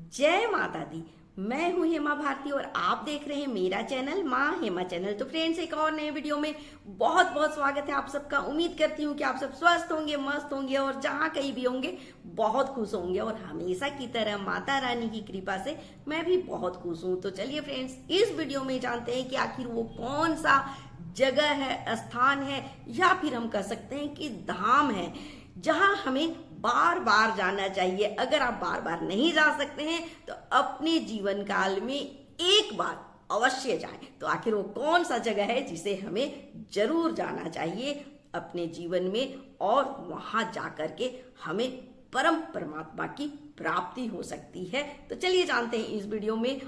जय माता दी। मैं हूं हेमा भारती और आप देख रहे हैं मेरा चैनल माँ हेमा चैनल। तो फ्रेंड्स, एक और नए वीडियो में बहुत बहुत स्वागत है आप सबका। उम्मीद करती हूँ कि आप सब स्वस्थ होंगे, मस्त होंगे और जहाँ कहीं भी होंगे बहुत खुश होंगे। और हमेशा की तरह माता रानी की कृपा से मैं भी बहुत खुश हूँ। तो चलिए फ्रेंड्स, इस वीडियो में जानते हैं कि आखिर वो कौन सा जगह है, स्थान है, या फिर हम कह सकते हैं कि धाम है जहां हमें बार बार जाना चाहिए। अगर आप बार बार नहीं जा सकते हैं तो अपने जीवन काल में एक बार अवश्य जाएं। तो आखिर वो कौन सा जगह है जिसे हमें जरूर जाना चाहिए अपने जीवन में, और वहां जाकर के हमें परम परमात्मा की प्राप्ति हो सकती है। तो चलिए जानते हैं इस वीडियो में।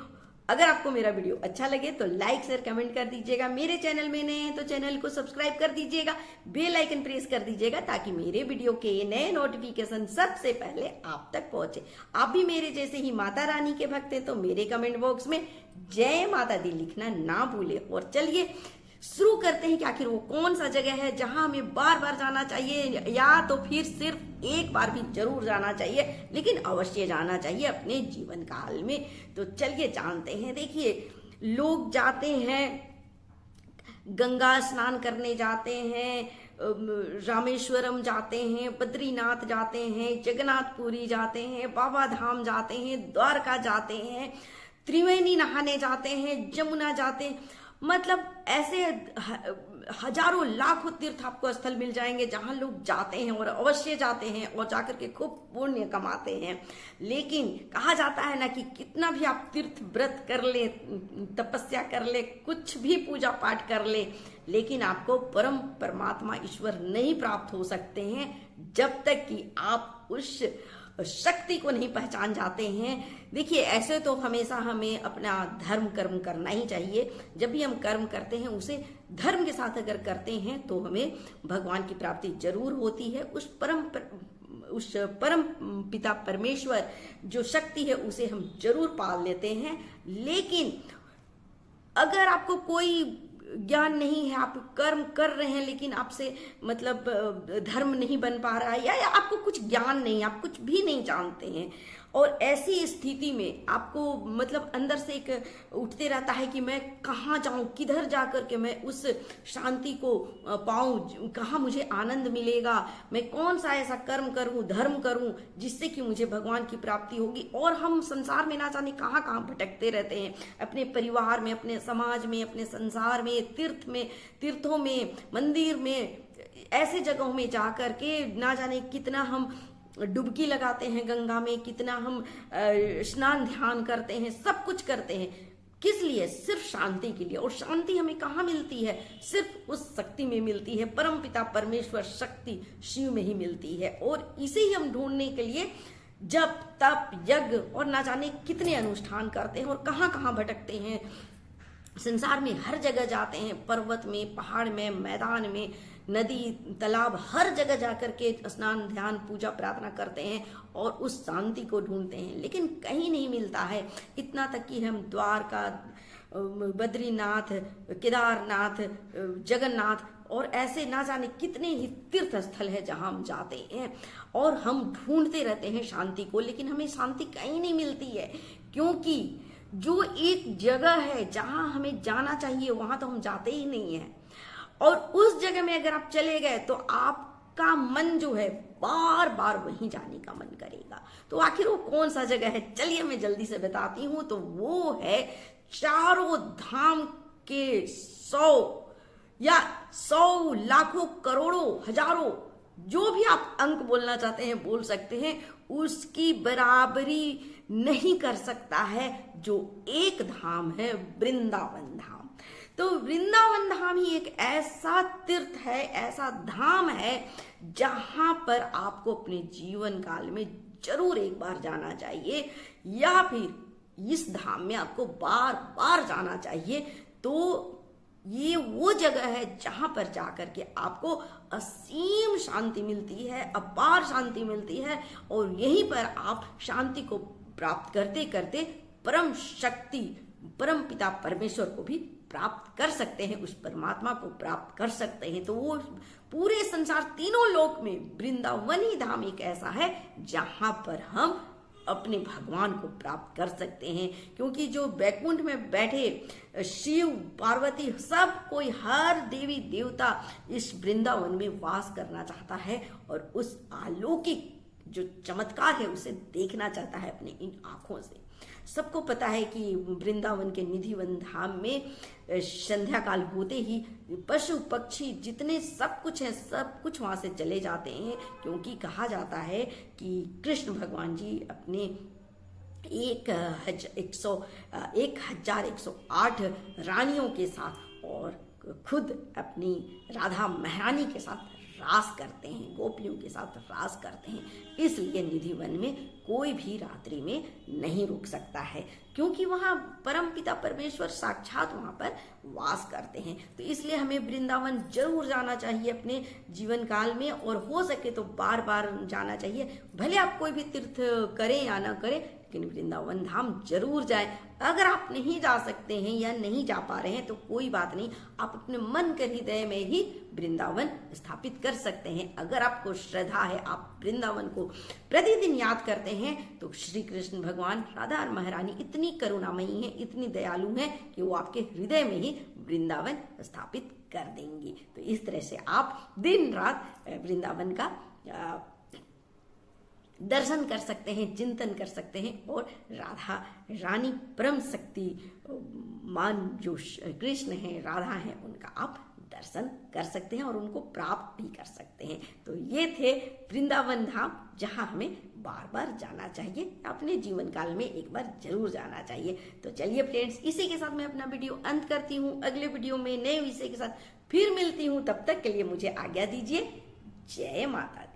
अगर आपको मेरा वीडियो अच्छा लगे तो लाइक शेयर कमेंट कर दीजिएगा। मेरे चैनल में नए हैं तो चैनल को सब्सक्राइब कर दीजिएगा, बेल आइकन प्रेस कर दीजिएगा ताकि मेरे वीडियो के नए नोटिफिकेशन सबसे पहले आप तक पहुंचे। आप भी मेरे जैसे ही माता रानी के भक्त हैं तो मेरे कमेंट बॉक्स में जय माता दी लिखना ना भूले। और चलिए शुरू करते हैं कि आखिर वो कौन सा जगह है जहां हमें बार बार जाना चाहिए, या तो फिर सिर्फ एक बार भी जरूर जाना चाहिए, लेकिन अवश्य जाना चाहिए अपने जीवन काल में। तो चलिए जानते हैं। देखिए, लोग जाते हैं, गंगा स्नान करने जाते हैं, रामेश्वरम जाते हैं, बद्रीनाथ जाते हैं, जगन्नाथपुरी जाते हैं, बाबा धाम जाते हैं, द्वारका जाते हैं, त्रिवेणी नहाने जाते हैं, जमुना जाते हैं। मतलब ऐसे हजारों लाखों तीर्थ आपको स्थल मिल जाएंगे जहां लोग जाते हैं और अवश्य जाते हैं और जाकर के खूब पुण्य कमाते हैं। लेकिन कहा जाता है ना कि कितना भी आप तीर्थ व्रत कर ले, तपस्या कर ले, कुछ भी पूजा पाठ कर ले, लेकिन आपको परम परमात्मा ईश्वर नहीं प्राप्त हो सकते हैं जब तक कि आप उस शक्ति को नहीं पहचान जाते हैं। देखिए, ऐसे तो हमेशा हमें अपना धर्म कर्म करना ही चाहिए। जब भी हम कर्म करते हैं उसे धर्म के साथ अगर करते हैं तो हमें भगवान की प्राप्ति जरूर होती है। उस परम पिता परमेश्वर जो शक्ति है उसे हम जरूर पाल लेते हैं। लेकिन अगर आपको कोई ज्ञान नहीं है, आप कर्म कर रहे हैं लेकिन आपसे मतलब धर्म नहीं बन पा रहा है, या आपको कुछ ज्ञान नहीं, आप कुछ भी नहीं जानते हैं, और ऐसी स्थिति में आपको मतलब अंदर से एक उठते रहता है कि मैं कहाँ जाऊं, किधर जाकर के मैं उस शांति को पाऊं, कहाँ मुझे आनंद मिलेगा, मैं कौन सा ऐसा कर्म करूं, धर्म करूं जिससे कि मुझे भगवान की प्राप्ति होगी। और हम संसार में ना जाने कहाँ कहाँ भटकते रहते हैं, अपने परिवार में, अपने समाज में, अपने संसार में, तीर्थों में, मंदिर में, ऐसे जगहों में जाकर के ना जाने कितना हम डुबकी लगाते हैं गंगा में, कितना हम स्नान ध्यान करते हैं, सब कुछ करते हैं। किस लिए? सिर्फ शांति के लिए। और शांति हमें कहाँ मिलती है? सिर्फ उस शक्ति में मिलती है, परम पिता परमेश्वर शक्ति शिव में ही मिलती है। और इसे ही हम ढूंढने के लिए जप तप यज्ञ और ना जाने कितने अनुष्ठान करते हैं और कहाँ कहाँ भटकते हैं। संसार में हर जगह जाते हैं, पर्वत में, पहाड़ में, मैदान में, नदी तालाब, हर जगह जाकर के स्नान ध्यान पूजा प्रार्थना करते हैं और उस शांति को ढूंढते हैं, लेकिन कहीं नहीं मिलता है। इतना तक कि हम द्वारका, बद्रीनाथ, केदारनाथ, जगन्नाथ और ऐसे ना जाने कितने ही तीर्थ स्थल है जहां हम जाते हैं और हम ढूंढते रहते हैं शांति को, लेकिन हमें शांति कहीं नहीं मिलती है। क्योंकि जो एक जगह है जहां हमें जाना चाहिए वहां तो हम जाते ही नहीं है। और उस जगह में अगर आप चले गए तो आपका मन जो है बार बार वहीं जाने का मन करेगा। तो आखिर वो कौन सा जगह है? चलिए मैं जल्दी से बताती हूँ। तो वो है चारों धाम के 100 लाखों करोड़ों हजारों, जो भी आप अंक बोलना चाहते हैं बोल सकते हैं, उसकी बराबरी नहीं कर सकता है जो एक धाम है, वृंदावन धाम। तो वृंदावन धाम ही एक ऐसा तीर्थ है, ऐसा धाम है जहां पर आपको अपने जीवन काल में जरूर एक बार जाना चाहिए, या फिर इस धाम में आपको बार बार जाना चाहिए। तो ये वो जगह है जहां पर जाकर के आपको असीम शांति मिलती है, अपार शांति मिलती है, और यहीं पर आप शांति को प्राप्त करते करते परम शक्ति, परम पिता परमेश्वर को भी प्राप्त कर सकते हैं, उस परमात्मा को प्राप्त कर सकते हैं। तो वो पूरे संसार तीनों लोक में वृंदावन ही धाम एक ऐसा है जहां पर हम अपने भगवान को प्राप्त कर सकते हैं, क्योंकि जो बैकुंठ में बैठे शिव पार्वती सब कोई, हर देवी देवता इस वृंदावन में वास करना चाहता है और उस अलौकिक जो चमत्कार है उसे देखना चाहता है अपने इन आंखों से। सबको पता है कि वृंदावन के निधिवन धाम में संध्या काल होते ही पशु पक्षी जितने सब कुछ है सब कुछ वहां से चले जाते हैं, क्योंकि कहा जाता है कि कृष्ण भगवान जी अपने 1108 रानियों के साथ और खुद अपनी राधा महारानी के साथ रास करते हैं, गोपियों के साथ रास करते हैं। इसलिए निधिवन में कोई भी रात्रि में नहीं रुक सकता है, क्योंकि वहाँ परमपिता परमेश्वर साक्षात वहाँ पर वास करते हैं। तो इसलिए हमें वृंदावन जरूर जाना चाहिए अपने जीवन काल में, और हो सके तो बार बार जाना चाहिए। भले आप कोई भी तीर्थ करें या ना करें, लेकिन वृंदावन धाम जरूर जाएं। अगर आप नहीं जा सकते हैं या नहीं जा पा रहे हैं तो कोई बात नहीं, आप अपने मन के हृदय में ही वृंदावन स्थापित कर सकते हैं। अगर आपको श्रद्धा है, आप वृंदावन को प्रतिदिन याद करते हैं, तो श्री कृष्ण भगवान राधा महारानी इतनी करुणामयी है, इतनी दयालु है कि वो आपके हृदय में ही वृंदावन स्थापित कर देंगी। तो इस तरह से आप दिन रात वृंदावन का दर्शन कर सकते हैं, चिंतन कर सकते हैं, और राधा रानी परम शक्ति मान जो कृष्ण है, राधा है, उनका आप दर्शन कर सकते हैं और उनको प्राप्त भी कर सकते हैं। तो ये थे वृंदावन धाम, जहां हमें बार बार जाना चाहिए, अपने जीवन काल में एक बार जरूर जाना चाहिए। तो चलिए फ्रेंड्स, इसी के साथ मैं अपना वीडियो अंत करती हूँ। अगले वीडियो में नए विषय के साथ फिर मिलती हूँ। तब तक के लिए मुझे आज्ञा दीजिए। जय माता दी।